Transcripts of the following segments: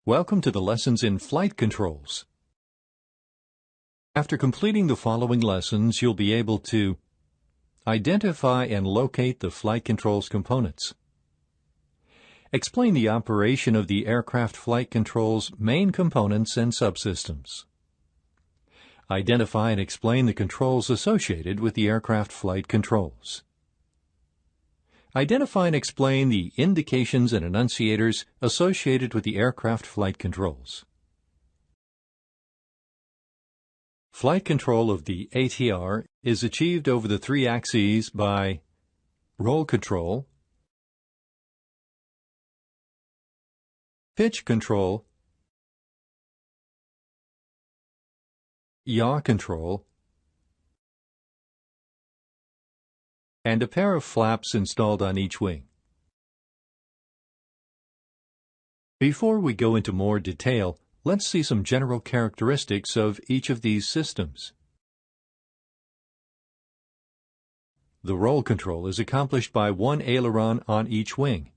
Welcome to the lessons in flight controls. After completing the following lessons, you'll be able to identify and locate the flight controls components, explain the operation of the aircraft flight controls main components and subsystems, identify and explain the controls associated with the aircraft flight controls, identify and explain the indications and annunciators associated with the aircraft flight controls. Flight control of the ATR is achieved over the three axes by roll control, pitch control, yaw control, and a pair of flaps installed on each wing. Before we go into more detail, let's see some general characteristics of each of these systems. The roll control is accomplished by one aileron on each wing.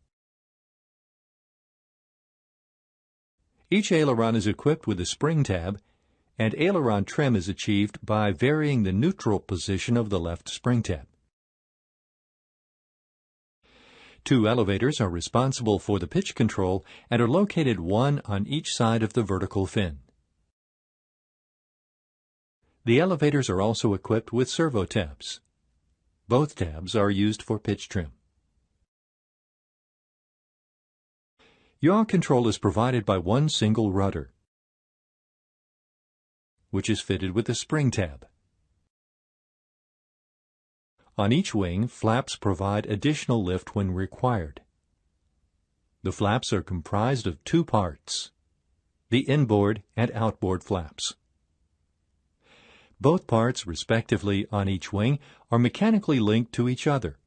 Each aileron is equipped with a spring tab, and aileron trim is achieved by varying the neutral position of the left spring tab. Two elevators are responsible for the pitch control and are located one on each side of the vertical fin. The elevators are also equipped with servo tabs. Both tabs are used for pitch trim. Yaw control is provided by one single rudder, which is fitted with a spring tab. On each wing, flaps provide additional lift when required. The flaps are comprised of two parts, the inboard and outboard flaps. Both parts, respectively, on each wing are mechanically linked to each other.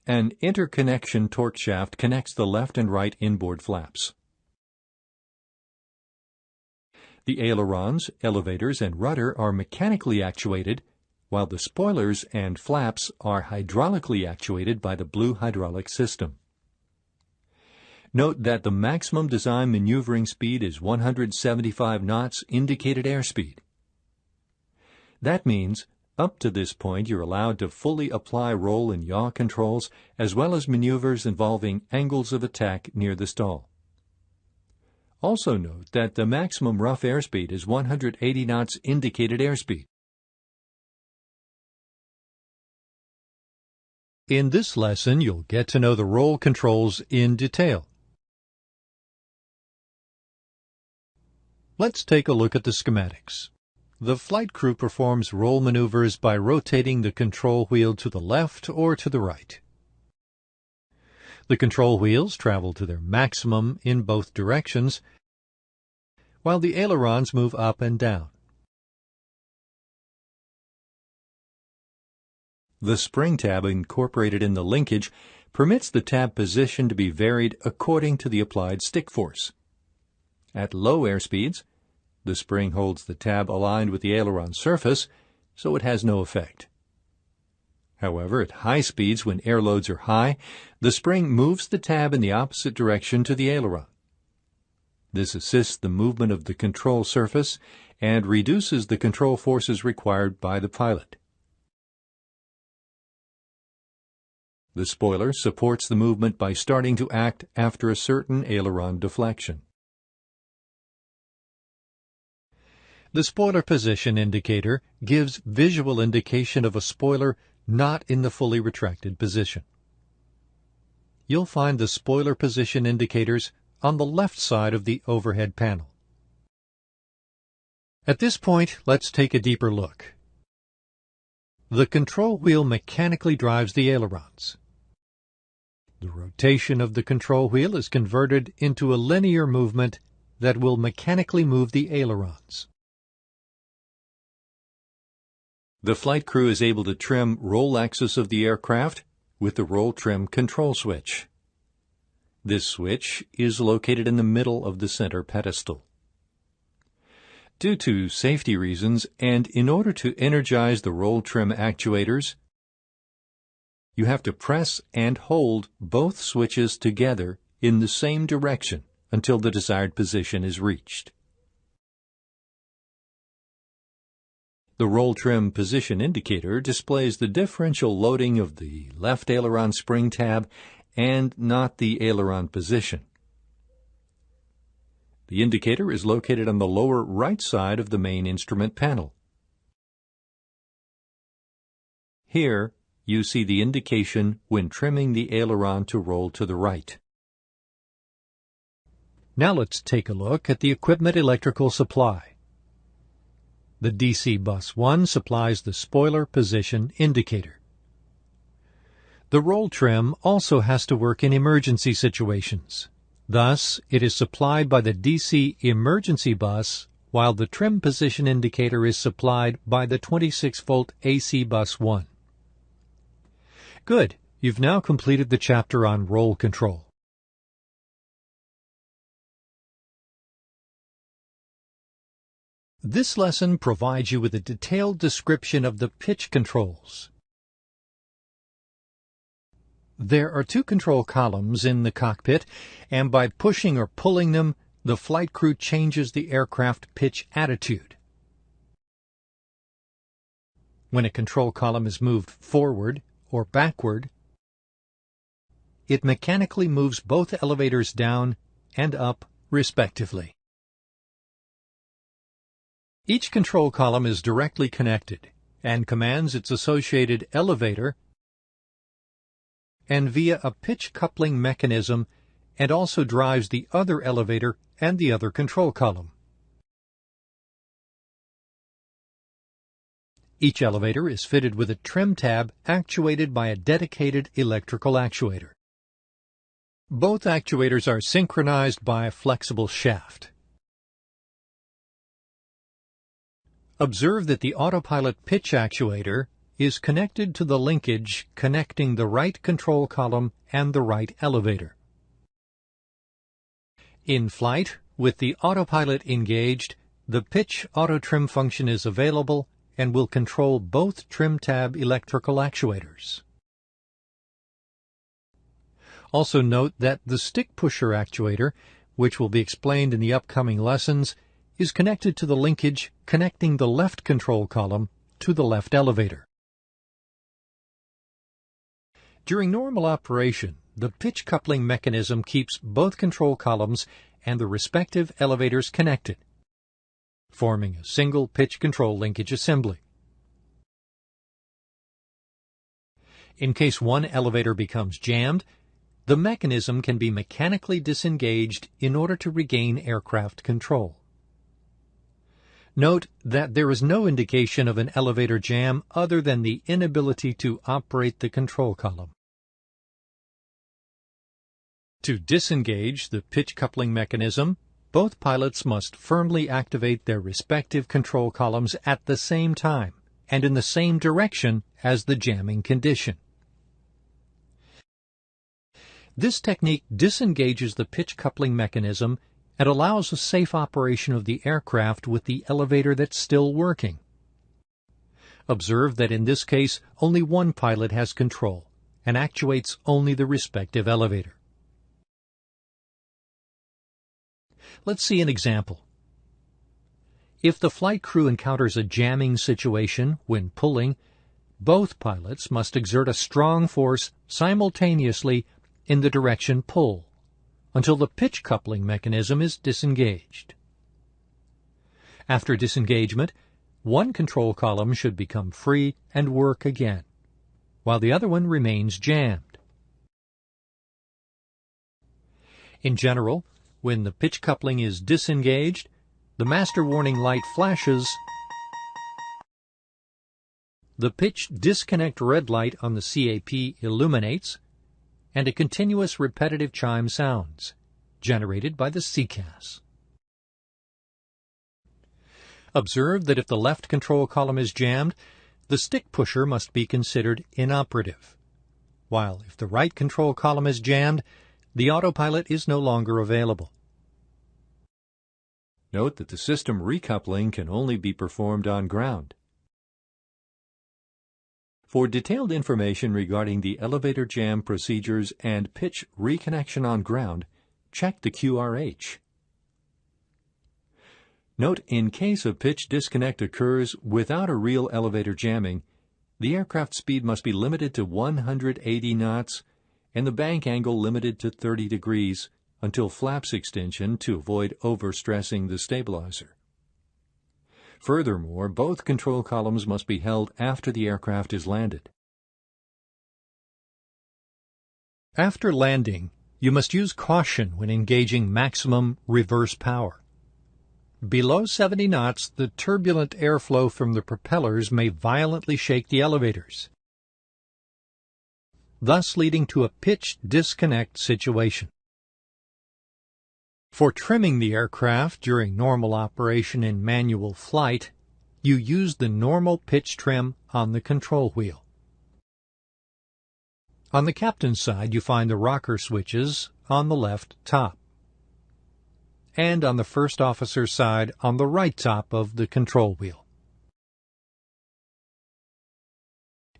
An interconnection torque shaft connects the left and right inboard flaps. The ailerons, elevators, and rudder are mechanically actuated, while the spoilers and flaps are hydraulically actuated by the blue hydraulic system. Note that the maximum design maneuvering speed is 175 knots indicated airspeed. That means, up to this point, you're allowed to fully apply roll and yaw controls, as well as maneuvers involving angles of attack near the stall. Also note that the maximum rough airspeed is 180 knots indicated airspeed. In this lesson, you'll get to know the roll controls in detail. Let's take a look at the schematics. The flight crew performs roll maneuvers by rotating the control wheel to the left or to the right. The control wheels travel to their maximum in both directions, while the ailerons move up and down. The spring tab incorporated in the linkage permits the tab position to be varied according to the applied stick force. At low airspeeds, the spring holds the tab aligned with the aileron surface, so it has no effect. However, at high speeds, when air loads are high, the spring moves the tab in the opposite direction to the aileron. This assists the movement of the control surface and reduces the control forces required by the pilot. The spoiler supports the movement by starting to act after a certain aileron deflection. The spoiler position indicator gives visual indication of a spoiler not in the fully retracted position. You'll find the spoiler position indicators on the left side of the overhead panel. At this point, let's take a deeper look. The control wheel mechanically drives the ailerons. The rotation of the control wheel is converted into a linear movement that will mechanically move the ailerons. The flight crew is able to trim roll axis of the aircraft with the roll trim control switch. This switch is located in the middle of the center pedestal. Due to safety reasons and in order to energize the roll trim actuators, you have to press and hold both switches together in the same direction until the desired position is reached. The roll trim position indicator displays the differential loading of the left aileron spring tab and not the aileron position. The indicator is located on the lower right side of the main instrument panel. Here, you see the indication when trimming the aileron to roll to the right. Now let's take a look at the equipment electrical supply. The DC bus 1 supplies the spoiler position indicator. The roll trim also has to work in emergency situations. Thus, it is supplied by the DC emergency bus, while the trim position indicator is supplied by the 26-volt AC bus 1. Good. You've now completed the chapter on roll control. This lesson provides you with a detailed description of the pitch controls. There are two control columns in the cockpit, and by pushing or pulling them, the flight crew changes the aircraft pitch attitude. When a control column is moved forward or backward, it mechanically moves both elevators down and up, respectively. Each control column is directly connected and commands its associated elevator and via a pitch coupling mechanism, and also drives the other elevator and the other control column. Each elevator is fitted with a trim tab actuated by a dedicated electrical actuator. Both actuators are synchronized by a flexible shaft. Observe that the autopilot pitch actuator is connected to the linkage connecting the right control column and the right elevator. In flight, with the autopilot engaged, the pitch auto trim function is available and will control both trim tab electrical actuators. Also note that the stick pusher actuator, which will be explained in the upcoming lessons, is connected to the linkage connecting the left control column to the left elevator. During normal operation, the pitch coupling mechanism keeps both control columns and the respective elevators connected, forming a single pitch control linkage assembly. In case one elevator becomes jammed, the mechanism can be mechanically disengaged in order to regain aircraft control. Note that there is no indication of an elevator jam other than the inability to operate the control column. To disengage the pitch coupling mechanism, both pilots must firmly activate their respective control columns at the same time and in the same direction as the jamming condition. This technique disengages the pitch coupling mechanism and allows a safe operation of the aircraft with the elevator that's still working. Observe that in this case, only one pilot has control and actuates only the respective elevator. Let's see an example. If the flight crew encounters a jamming situation when pulling, both pilots must exert a strong force simultaneously in the direction pull, until the pitch coupling mechanism is disengaged. After disengagement, one control column should become free and work again, while the other one remains jammed. In general, when the pitch coupling is disengaged, the master warning light flashes, the pitch disconnect red light on the CAP illuminates, and a continuous repetitive chime sounds, generated by the CCAS. Observe that if the left control column is jammed, the stick pusher must be considered inoperative, while if the right control column is jammed, the autopilot is no longer available. Note that the system recoupling can only be performed on ground. For detailed information regarding the elevator jam procedures and pitch reconnection on ground, check the QRH. Note, in case a pitch disconnect occurs without a real elevator jamming, the aircraft speed must be limited to 180 knots and the bank angle limited to 30 degrees until flaps extension to avoid overstressing the stabilizer. Furthermore, both control columns must be held after the aircraft is landed. After landing, you must use caution when engaging maximum reverse power. Below 70 knots, the turbulent airflow from the propellers may violently shake the elevators, thus leading to a pitch disconnect situation. For trimming the aircraft during normal operation in manual flight, you use the normal pitch trim on the control wheel. On the captain's side, you find the rocker switches on the left top, and on the first officer's side on the right top of the control wheel.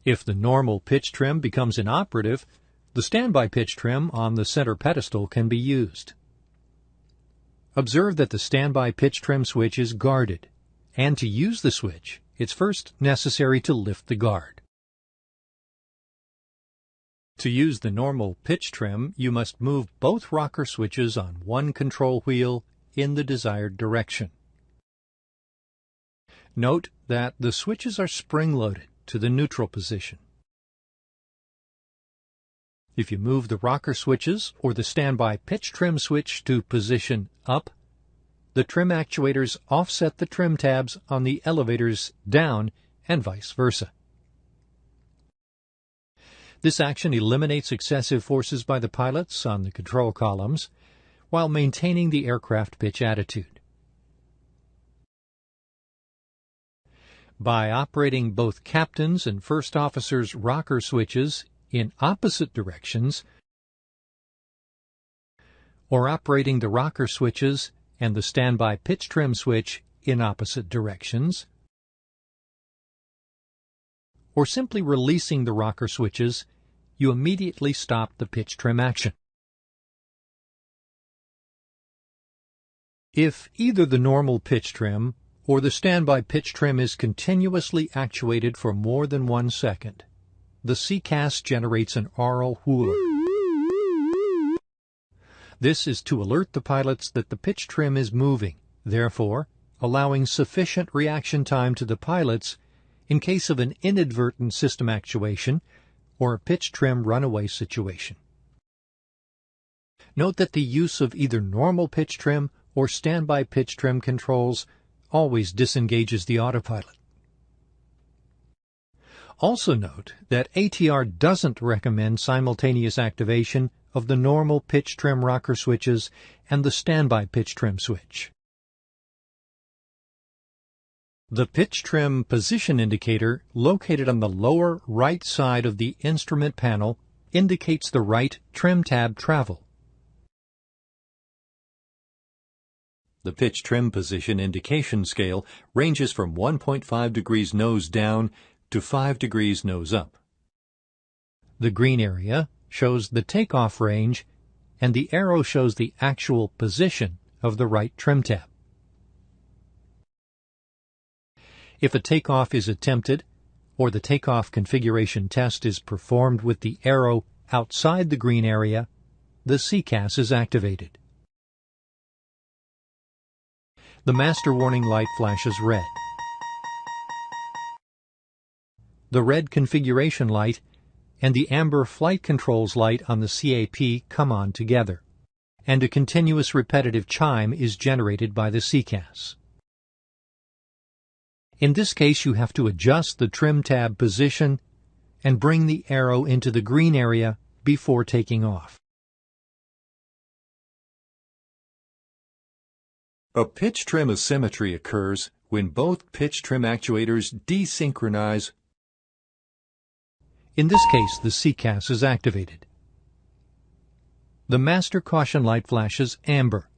If the normal pitch trim becomes inoperative, the standby pitch trim on the center pedestal can be used. Observe that the standby pitch trim switch is guarded, and to use the switch, it's first necessary to lift the guard. To use the normal pitch trim, you must move both rocker switches on one control wheel in the desired direction. Note that the switches are spring-loaded to the neutral position. If you move the rocker switches or the standby pitch trim switch to position up, the trim actuators offset the trim tabs on the elevators down and vice versa. This action eliminates excessive forces by the pilots on the control columns while maintaining the aircraft pitch attitude. By operating both captain's and first officer's rocker switches in opposite directions, or operating the rocker switches and the standby pitch trim switch in opposite directions, or simply releasing the rocker switches, you immediately stop the pitch trim action. If either the normal pitch trim or the standby pitch trim is continuously actuated for more than 1 second, the CCAS generates an aural whooler. This is to alert the pilots that the pitch trim is moving, therefore allowing sufficient reaction time to the pilots in case of an inadvertent system actuation or a pitch trim runaway situation. Note that the use of either normal pitch trim or standby pitch trim controls always disengages the autopilot. Also note that ATR doesn't recommend simultaneous activation of the normal pitch trim rocker switches and the standby pitch trim switch. The pitch trim position indicator located on the lower right side of the instrument panel indicates the right trim tab travel. The pitch trim position indication scale ranges from 1.5 degrees nose down to 5 degrees nose up. The green area shows the takeoff range, and the arrow shows the actual position of the right trim tab. If a takeoff is attempted, or the takeoff configuration test is performed with the arrow outside the green area, the CCAS is activated. The master warning light flashes red. The red configuration light and the amber flight controls light on the CAP come on together, and a continuous repetitive chime is generated by the CCAS. In this case, you have to adjust the trim tab position and bring the arrow into the green area before taking off. A pitch trim asymmetry occurs when both pitch trim actuators desynchronize. In this case, the CCAS is activated. The master caution light flashes amber.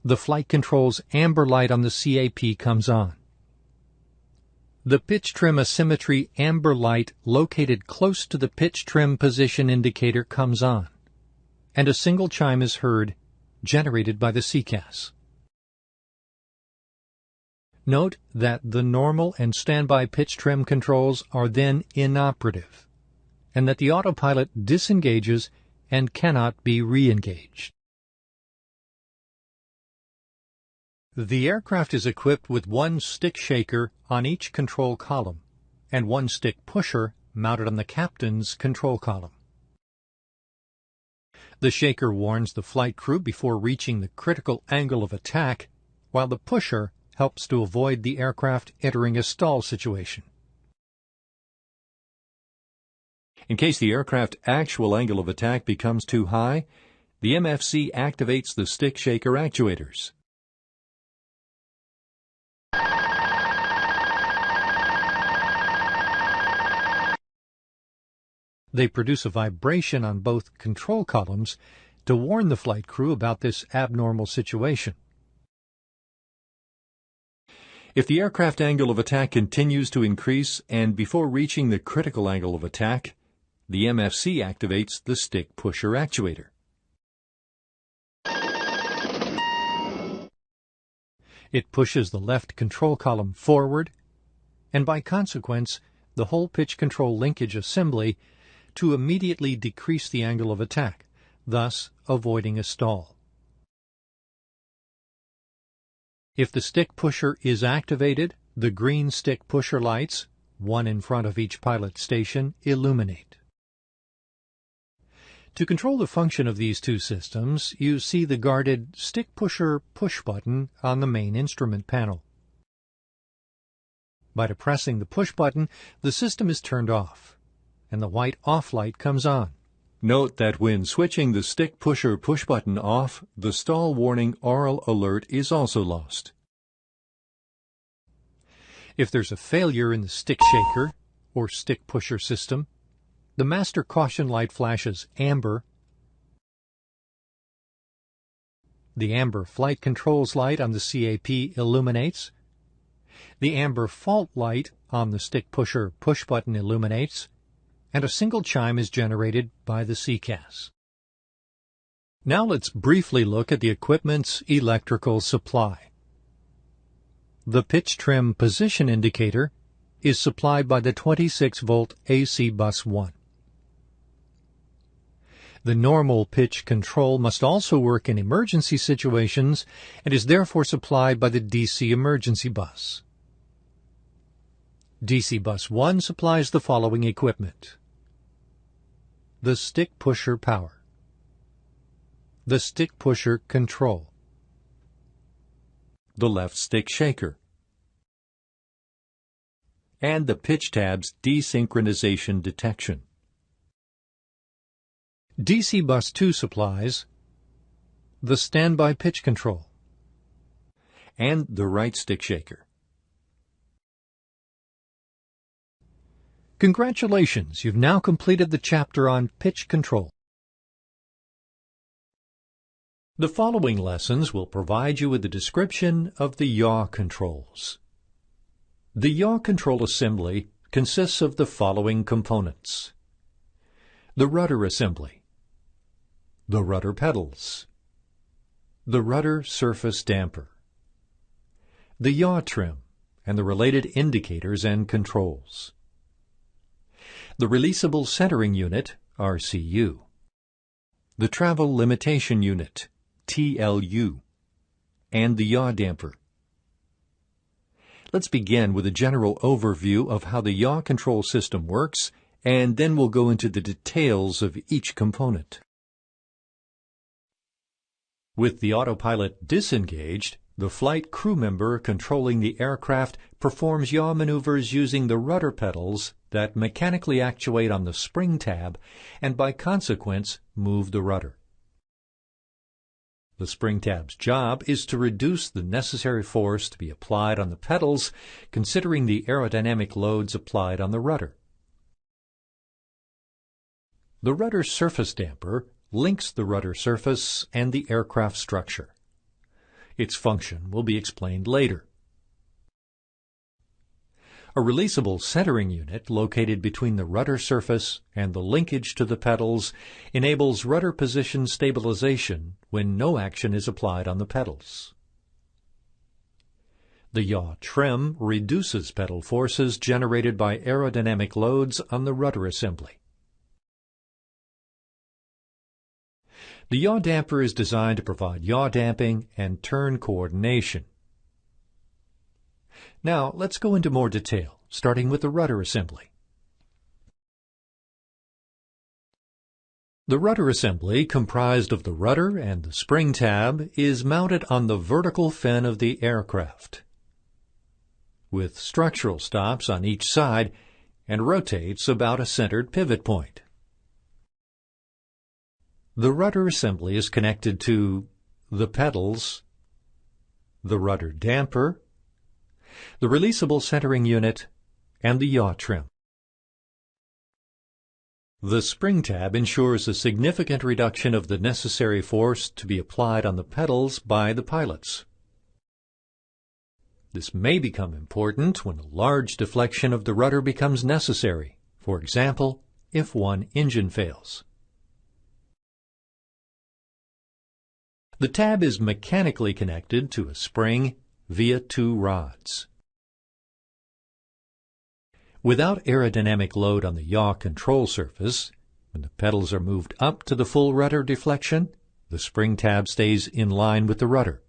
The flight control's amber light on the CAP comes on. The pitch trim asymmetry amber light located close to the pitch trim position indicator comes on. and a single chime is heard, generated by the CCAS. Note that the normal and standby pitch trim controls are then inoperative, and that the autopilot disengages and cannot be re-engaged. The aircraft is equipped with one stick shaker on each control column and one stick pusher mounted on the captain's control column. The shaker warns the flight crew before reaching the critical angle of attack, while the pusher helps to avoid the aircraft entering a stall situation. In case the aircraft's actual angle of attack becomes too high, the MFC activates the stick shaker actuators. They produce a vibration on both control columns to warn the flight crew about this abnormal situation. If the aircraft angle of attack continues to increase and before reaching the critical angle of attack, the MFC activates the stick pusher actuator. It pushes the left control column forward, and by consequence, the whole pitch control linkage assembly to immediately decrease the angle of attack, thus avoiding a stall. If the stick pusher is activated, the green stick pusher lights, one in front of each pilot station, illuminate. To control the function of these two systems, you see the guarded stick pusher push button on the main instrument panel. By depressing the push button, the system is turned off, and the white off light comes on. Note that when switching the stick pusher push button off, the stall warning aural alert is also lost. If there's a failure in the stick shaker or stick pusher system, the master caution light flashes amber. The amber flight controls light on the CAP illuminates. The amber fault light on the stick pusher push button illuminates, and a single chime is generated by the CCAS. Now let's briefly look at the equipment's electrical supply. The pitch trim position indicator is supplied by the 26-volt AC bus 1. The normal pitch control must also work in emergency situations and is therefore supplied by the DC emergency bus. DC bus 1 supplies the following equipment: the stick pusher power, the stick pusher control, the left stick shaker, and the pitch tab's desynchronization detection. DC bus 2 supplies the standby pitch control and the right stick shaker. Congratulations, you've now completed the chapter on pitch control. The following lessons will provide you with a description of the Yaw controls. The Yaw control assembly consists of the following components: the rudder assembly, the rudder pedals, the rudder surface damper, the yaw trim and the related indicators and controls, the releasable centering unit, RCU, the travel limitation unit, TLU, and the yaw damper. Let's begin with a general overview of how the yaw control system works, and then we'll go into the details of each component. With the autopilot disengaged, the flight crew member controlling the aircraft performs yaw maneuvers using the rudder pedals that mechanically actuate on the spring tab and by consequence move the rudder. The spring tab's job is to reduce the necessary force to be applied on the pedals, considering the aerodynamic loads applied on the rudder. The rudder surface damper links the rudder surface and the aircraft structure. Its function will be explained later. A releasable centering unit located between the rudder surface and the linkage to the pedals enables rudder position stabilization when no action is applied on the pedals. The Yaw Trim reduces pedal forces generated by aerodynamic loads on the rudder assembly. The Yaw Damper is designed to provide yaw damping and turn coordination. Now, let's go into more detail, starting with the rudder assembly. The rudder assembly, comprised of the rudder and the spring tab, is mounted on the vertical fin of the aircraft, with structural stops on each side, and rotates about a centered pivot point. The rudder assembly is connected to the pedals, the rudder damper, the releasable centering unit, and the yaw trim. The spring tab ensures a significant reduction of the necessary force to be applied on the pedals by the pilots. This may become important when a large deflection of the rudder becomes necessary, for example, if one engine fails. The tab is mechanically connected to a spring via two rods. Without aerodynamic load on the yaw control surface, when the pedals are moved up to the full rudder deflection, the spring tab stays in line with the rudder.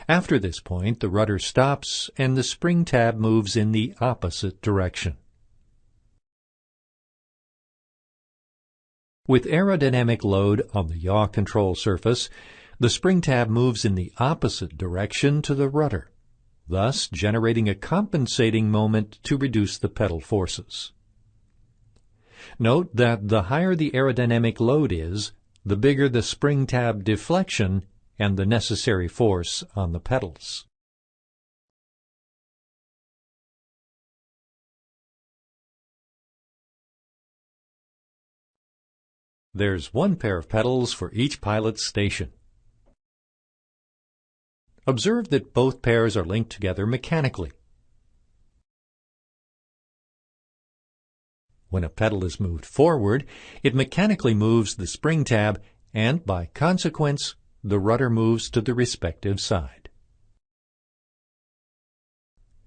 After this point, the rudder stops and the spring tab moves in the opposite direction. With aerodynamic load on the yaw control surface, the spring tab moves in the opposite direction to the rudder, thus generating a compensating moment to reduce the pedal forces. Note that the higher the aerodynamic load is, the bigger the spring tab deflection and the necessary force on the pedals. There's one pair of pedals for each pilot's station. Observe that both pairs are linked together mechanically. When a pedal is moved forward, it mechanically moves the spring tab, and by consequence, the rudder moves to the respective side.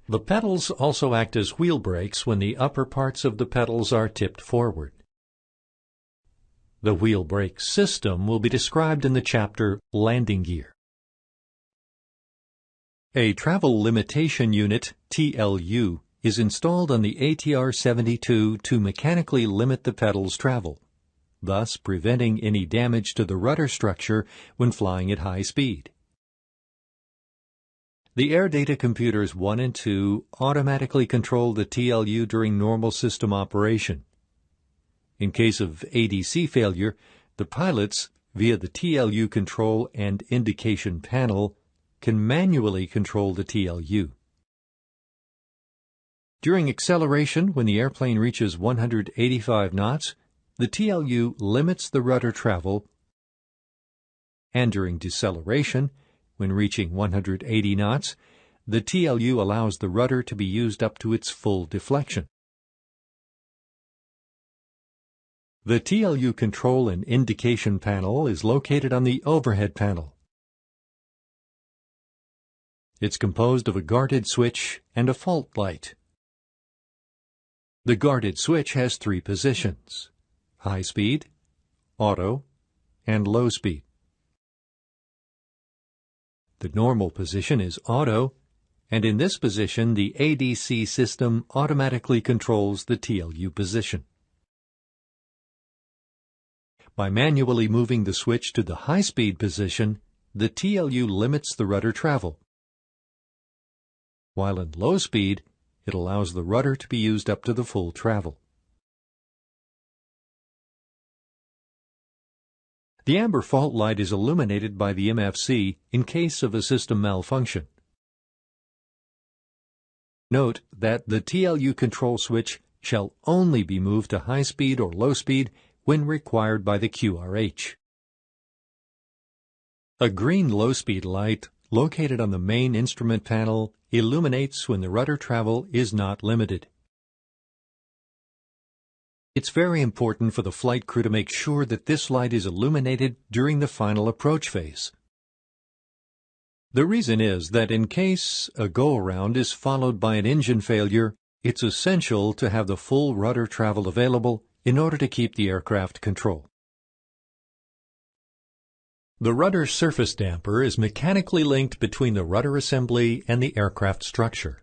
The pedals also act as wheel brakes when the upper parts of the pedals are tipped forward. The wheel brake system will be described in the chapter Landing Gear. A Travel Limitation Unit, TLU, is installed on the ATR 72 to mechanically limit the pedal's travel, thus preventing any damage to the rudder structure when flying at high speed. The Air Data Computers 1 and 2 automatically control the TLU during normal system operation. In case of ADC failure, the pilots, via the TLU control and indication panel, can manually control the TLU. During acceleration, when the airplane reaches 185 knots, the TLU limits the rudder travel, and during deceleration, when reaching 180 knots, the TLU allows the rudder to be used up to its full deflection. The TLU control and indication panel is located on the overhead panel. It's composed of a guarded switch and a fault light. The guarded switch has three positions: high speed, auto, and low speed. The normal position is auto, and in this position the ADC system automatically controls the TLU position. By manually moving the switch to the high speed position, the TLU limits the rudder travel, while in low speed, it allows the rudder to be used up to the full travel. The amber fault light is illuminated by the MFC in case of a system malfunction. Note that the TLU control switch shall only be moved to high speed or low speed when required by the QRH. A green low-speed light located on the main instrument panel illuminates when the rudder travel is not limited. It's very important for the flight crew to make sure that this light is illuminated during the final approach phase. The reason is that in case a go-around is followed by an engine failure, it's essential to have the full rudder travel available in order to keep the aircraft control. The rudder surface damper is mechanically linked between the rudder assembly and the aircraft structure.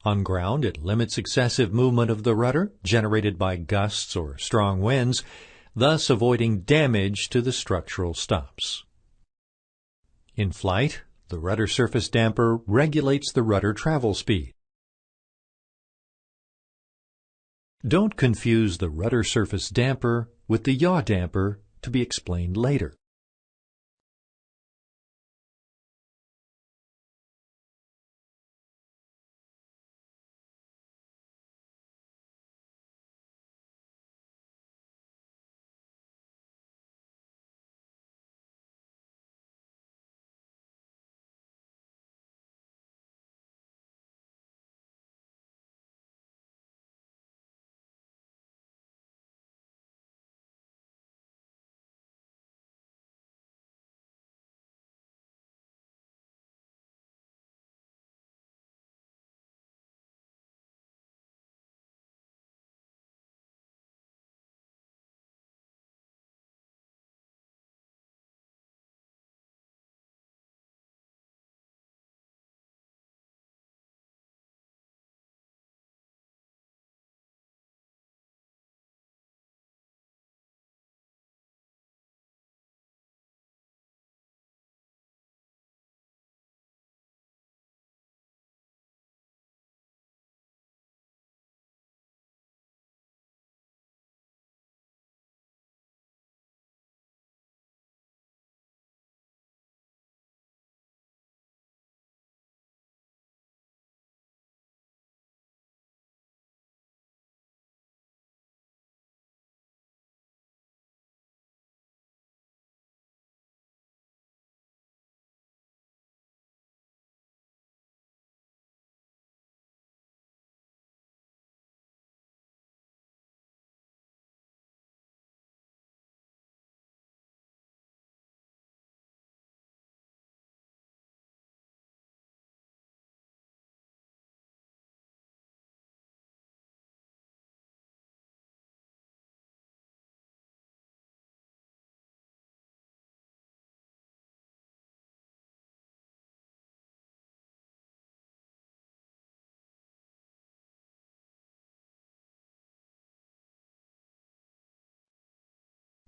On ground, it limits excessive movement of the rudder generated by gusts or strong winds, thus avoiding damage to the structural stops. In flight, the rudder surface damper regulates the rudder travel speed. Don't confuse the rudder surface damper with the yaw damper, to be explained later.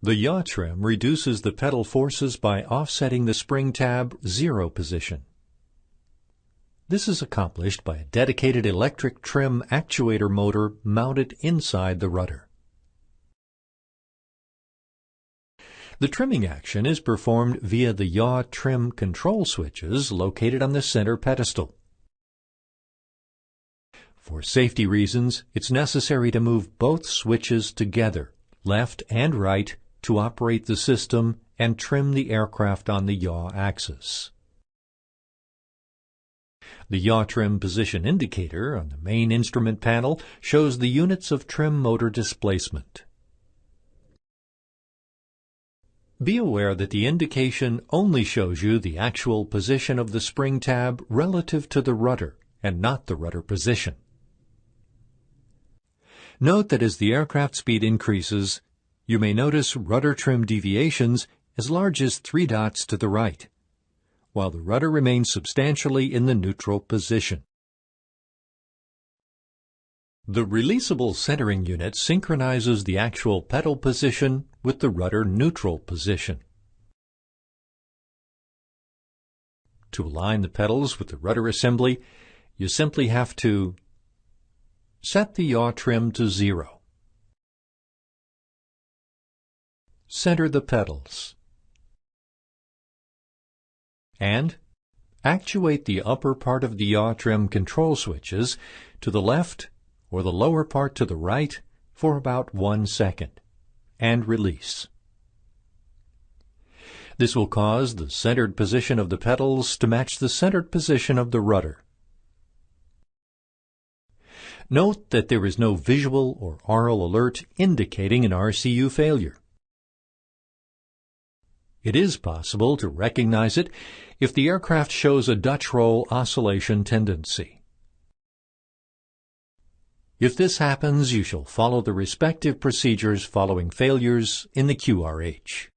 The Yaw Trim reduces the pedal forces by offsetting the spring tab 0 position. This is accomplished by a dedicated electric trim actuator motor mounted inside the rudder. The trimming action is performed via the Yaw Trim control switches located on the center pedestal. For safety reasons, it's necessary to move both switches together, left and right, to operate the system and trim the aircraft on the yaw axis. The Yaw Trim position indicator on the main instrument panel shows the units of trim motor displacement. Be aware that the indication only shows you the actual position of the spring tab relative to the rudder and not the rudder position. Note that as the aircraft speed increases, you may notice rudder trim deviations as large as 3 dots to the right, while the rudder remains substantially in the neutral position. The releasable centering unit synchronizes the actual pedal position with the rudder neutral position. To align the pedals with the rudder assembly, you simply have to set the yaw trim to 0. Center the pedals. And actuate the upper part of the yaw trim control switches to the left or the lower part to the right for about 1 second, and release. This will cause the centered position of the pedals to match the centered position of the rudder. Note that there is no visual or aural alert indicating an RCU failure. It is possible to recognize it if the aircraft shows a Dutch roll oscillation tendency. If this happens, you shall follow the respective procedures following failures in the QRH.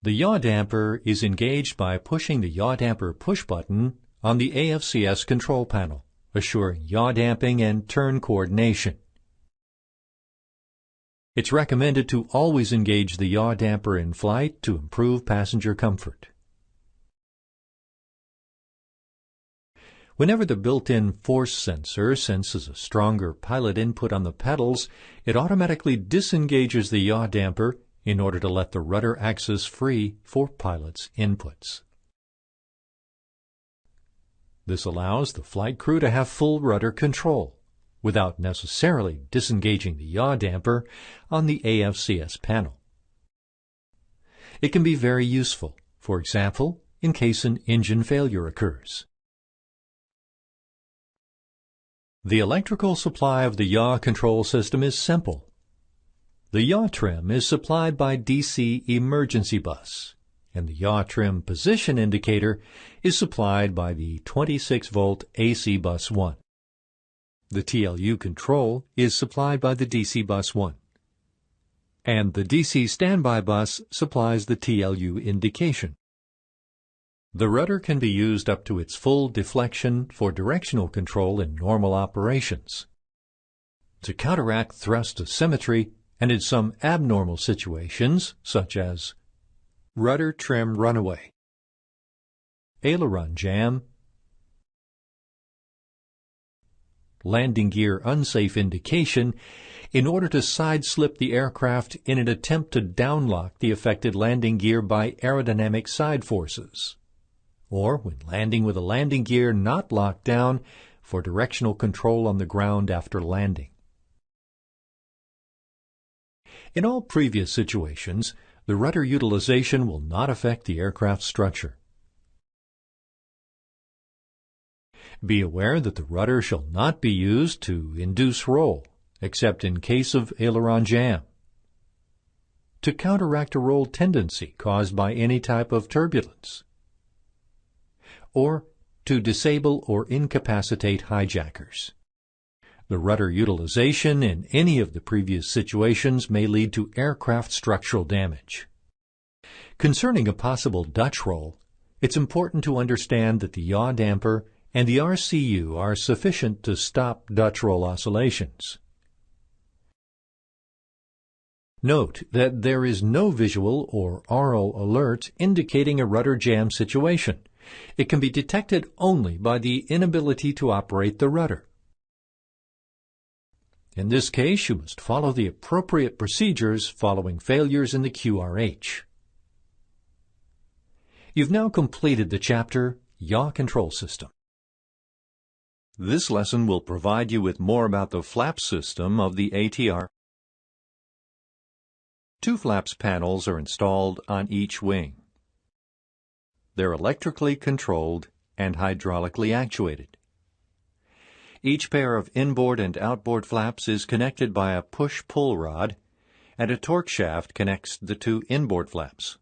The yaw damper is engaged by pushing the yaw damper push button on the AFCS control panel, assuring yaw damping and turn coordination. It's recommended to always engage the yaw damper in flight to improve passenger comfort. Whenever the built-in force sensor senses a stronger pilot input on the pedals, it automatically disengages the yaw damper in order to let the rudder axis free for pilot's inputs. This allows the flight crew to have full rudder control, without necessarily disengaging the yaw damper on the AFCS panel. It can be very useful, for example, in case an engine failure occurs. The electrical supply of the yaw control system is simple. The yaw trim is supplied by DC emergency bus, and the yaw trim position indicator is supplied by the 26-volt AC bus 1. The TLU control is supplied by the DC bus 1, and the DC standby bus supplies the TLU indication. The rudder can be used up to its full deflection for directional control in normal operations. To counteract thrust asymmetry, and in some abnormal situations, such as rudder trim runaway, aileron jam, landing gear unsafe indication, in order to side-slip the aircraft in an attempt to downlock the affected landing gear by aerodynamic side forces, or when landing with a landing gear not locked down for directional control on the ground after landing. In all previous situations, the rudder utilization will not affect the aircraft's structure. Be aware that the rudder shall not be used to induce roll, except in case of aileron jam, to counteract a roll tendency caused by any type of turbulence, or to disable or incapacitate hijackers. The rudder utilization in any of the previous situations may lead to aircraft structural damage. Concerning a possible Dutch roll, it's important to understand that the yaw damper and the RCU are sufficient to stop Dutch roll oscillations. Note that there is no visual or aural alert indicating a rudder jam situation. It can be detected only by the inability to operate the rudder. In this case, you must follow the appropriate procedures following failures in the QRH. You've now completed the chapter Yaw Control System. This lesson will provide you with more about the flap system of the ATR. 2 flaps panels are installed on each wing. They're electrically controlled and hydraulically actuated. Each pair of inboard and outboard flaps is connected by a push-pull rod, and a torque shaft connects the 2 inboard flaps.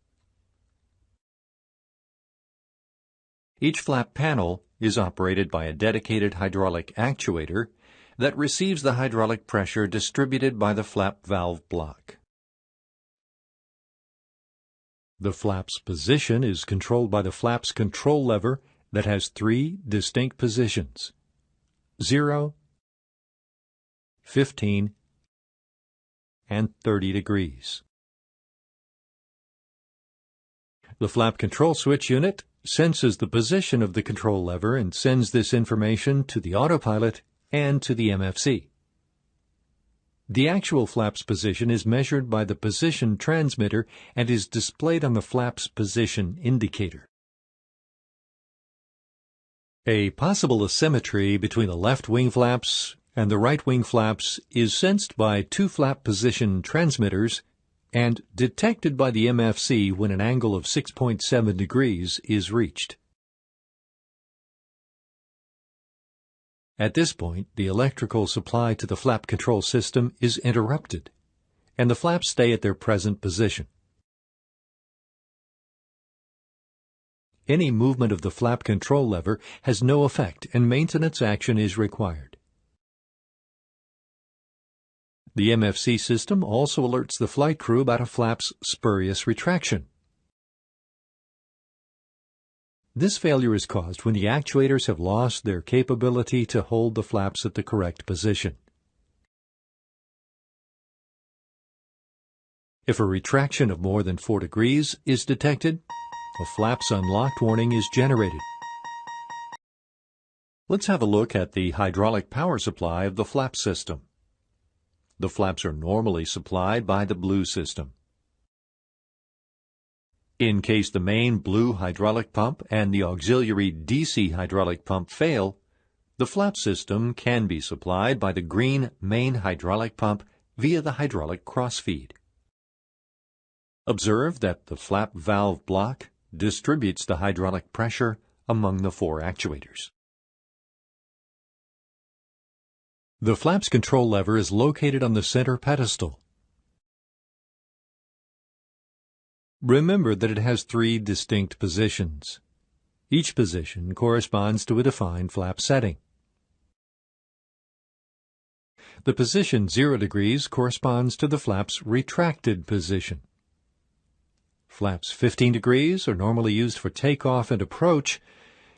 Each flap panel is operated by a dedicated hydraulic actuator that receives the hydraulic pressure distributed by the flap valve block. The flap's position is controlled by the flap's control lever that has 3 distinct positions: 0, 15, and 30 degrees. The flap control switch unit senses the position of the control lever and sends this information to the autopilot and to the MFC. The actual flap's position is measured by the position transmitter and is displayed on the flap's position indicator. A possible asymmetry between the left wing flaps and the right wing flaps is sensed by 2 flap position transmitters and detected by the MFC when an angle of 6.7 degrees is reached. At this point, the electrical supply to the flap control system is interrupted, and the flaps stay at their present position. Any movement of the flap control lever has no effect, and maintenance action is required. The MFC system also alerts the flight crew about a flap's spurious retraction. This failure is caused when the actuators have lost their capability to hold the flaps at the correct position. If a retraction of more than 4 degrees is detected, a flaps unlocked warning is generated. Let's have a look at the hydraulic power supply of the flap system. The flaps are normally supplied by the blue system. In case the main blue hydraulic pump and the auxiliary DC hydraulic pump fail, the flap system can be supplied by the green main hydraulic pump via the hydraulic crossfeed. Observe that the flap valve block distributes the hydraulic pressure among the 4 actuators. The flaps control lever is located on the center pedestal. Remember that it has 3 distinct positions. Each position corresponds to a defined flap setting. The position 0 degrees corresponds to the flap's retracted position. Flaps 15 degrees are normally used for takeoff and approach,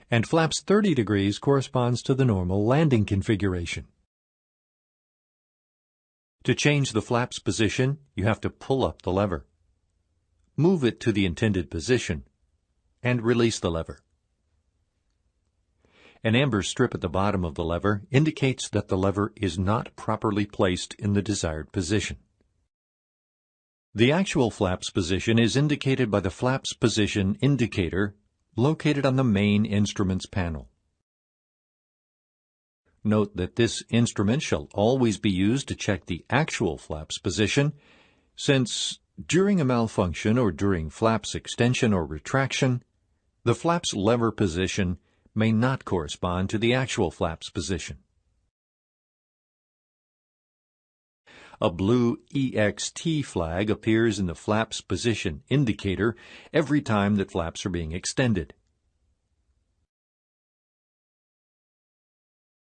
and flaps 30 degrees corresponds to the normal landing configuration. To change the flap's position, you have to pull up the lever. Move it to the intended position, and release the lever. An amber strip at the bottom of the lever indicates that the lever is not properly placed in the desired position. The actual flap's position is indicated by the flap's position indicator located on the main instruments panel. Note that this instrument shall always be used to check the actual flap's position, since during a malfunction or during flap's extension or retraction, the flap's lever position may not correspond to the actual flap's position. A blue EXT flag appears in the flap's position indicator every time that flaps are being extended.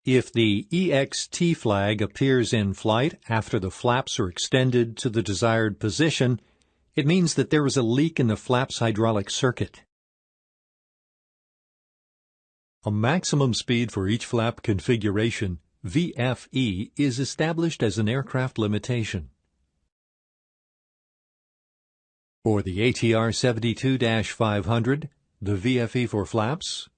If the EXT flag appears in flight after the flaps are extended to the desired position, it means that there is a leak in the flap's hydraulic circuit. A maximum speed for each flap configuration, VFE, is established as an aircraft limitation. For the ATR 72-500, the VFE for flaps,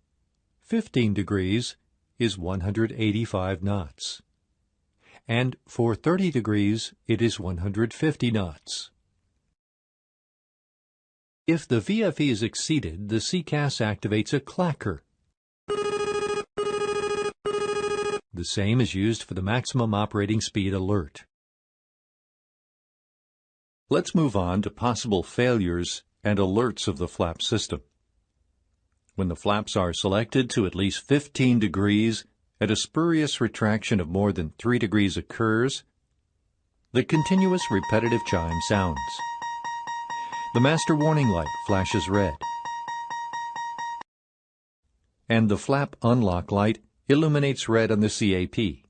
15 degrees, is 185 knots. And for 30 degrees, it is 150 knots. If the VFE is exceeded, the CCAS activates a clacker. The same is used for the maximum operating speed alert. Let's move on to possible failures and alerts of the flap system. When the flaps are selected to at least 15 degrees and a spurious retraction of more than 3 degrees occurs, the continuous repetitive chime sounds. The master warning light flashes red, and the flap unlock light illuminates red on the CAP.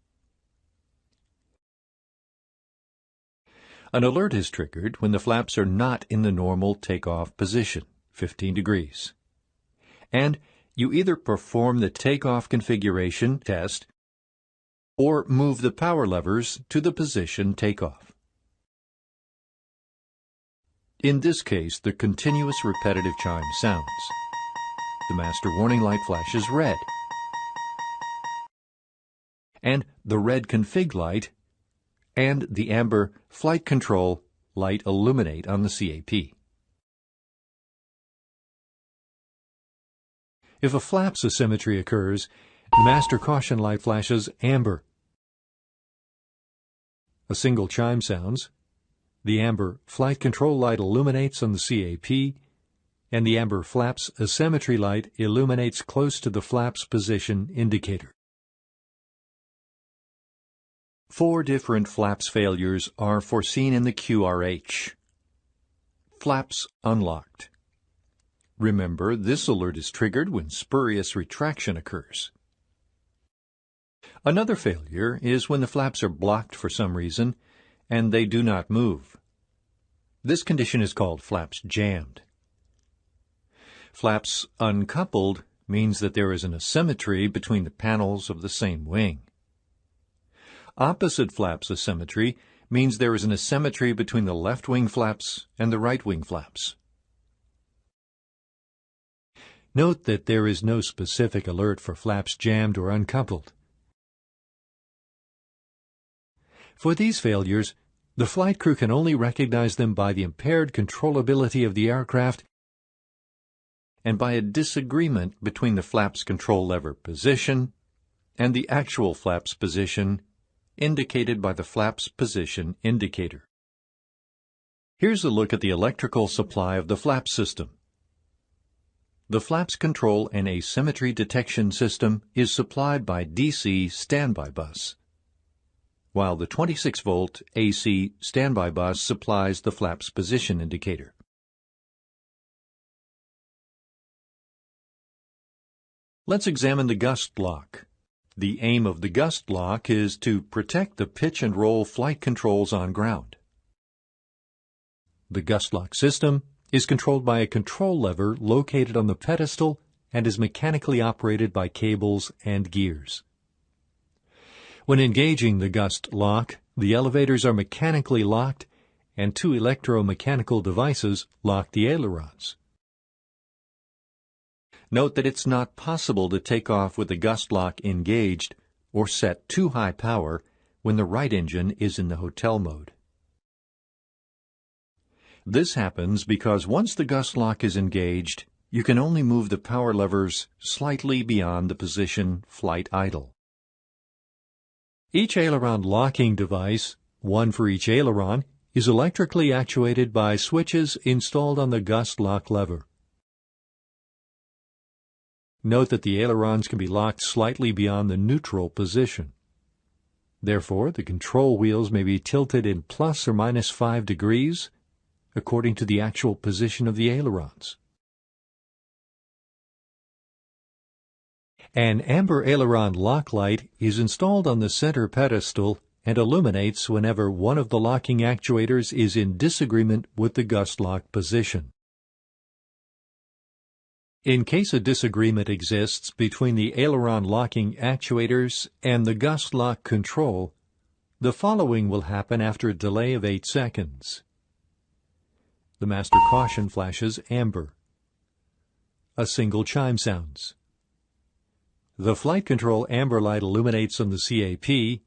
An alert is triggered when the flaps are not in the normal takeoff position, 15 degrees. And you either perform the takeoff configuration test or move the power levers to the position takeoff. In this case, the continuous repetitive chime sounds. The master warning light flashes red, and the red config light and the amber flight control light illuminate on the CAP. If a flap's asymmetry occurs, the master caution light flashes amber. A single chime sounds, The amber flight control light illuminates on the CAP, and the amber flaps asymmetry light illuminates close to the flaps position indicator. 4 different flaps failures are foreseen in the QRH. Flaps unlocked. Remember, this alert is triggered when spurious retraction occurs. Another failure is when the flaps are blocked for some reason and they do not move. This condition is called flaps jammed. Flaps uncoupled means that there is an asymmetry between the panels of the same wing. Opposite flaps asymmetry means there is an asymmetry between the left wing flaps and the right wing flaps. Note that there is no specific alert for flaps jammed or uncoupled. For these failures, the flight crew can only recognize them by the impaired controllability of the aircraft and by a disagreement between the flaps control lever position and the actual flaps position indicated by the flaps position indicator. Here's a look at the electrical supply of the flap system. The flaps control and asymmetry detection system is supplied by DC standby bus, while the 26-volt AC standby bus supplies the flaps position indicator. Let's examine the Gust Lock. The aim of the Gust Lock is to protect the pitch and roll flight controls on ground. The Gust Lock system is controlled by a control lever located on the pedestal and is mechanically operated by cables and gears. When engaging the Gust Lock, the elevators are mechanically locked and 2 electromechanical devices lock the ailerons. Note that it's not possible to take off with the Gust Lock engaged or set too high power when the right engine is in the hotel mode. This happens because once the Gust Lock is engaged, you can only move the power levers slightly beyond the position flight idle. Each aileron locking device, one for each aileron, is electrically actuated by switches installed on the Gust Lock lever. Note that the ailerons can be locked slightly beyond the neutral position. Therefore, the control wheels may be tilted in plus or minus 5 degrees according to the actual position of the ailerons. An amber aileron lock light is installed on the center pedestal and illuminates whenever one of the locking actuators is in disagreement with the Gust Lock position. In case a disagreement exists between the aileron locking actuators and the Gust Lock control, the following will happen after a delay of 8 seconds. The master caution flashes amber. A single chime sounds. The flight control amber light illuminates on the CAP,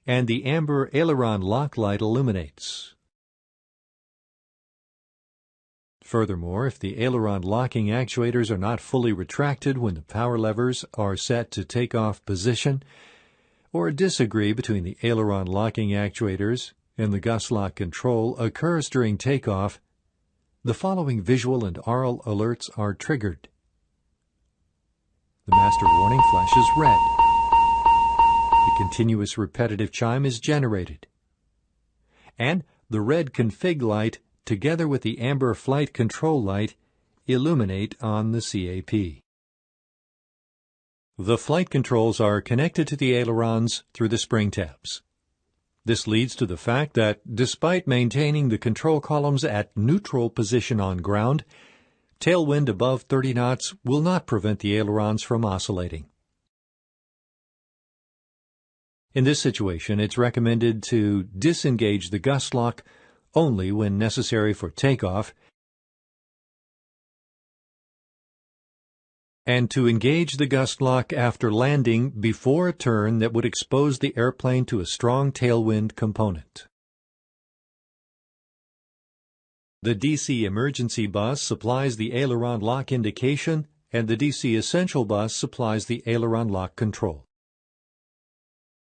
and the amber aileron lock light illuminates. Furthermore, if the aileron locking actuators are not fully retracted when the power levers are set to takeoff position, or a disagree between the aileron locking actuators and the Gust Lock control occurs during takeoff, the following visual and aural alerts are triggered. The master warning flashes red. The continuous repetitive chime is generated. And the red config light, together with the amber flight control light, illuminate on the CAP. The flight controls are connected to the ailerons through the spring tabs. This leads to the fact that, despite maintaining the control columns at neutral position on ground, tailwind above 30 knots will not prevent the ailerons from oscillating. In this situation, it's recommended to disengage the Gust Lock only when necessary for takeoff, and to engage the Gust Lock after landing before a turn that would expose the airplane to a strong tailwind component. The DC emergency bus supplies the aileron lock indication, and the DC essential bus supplies the aileron lock control.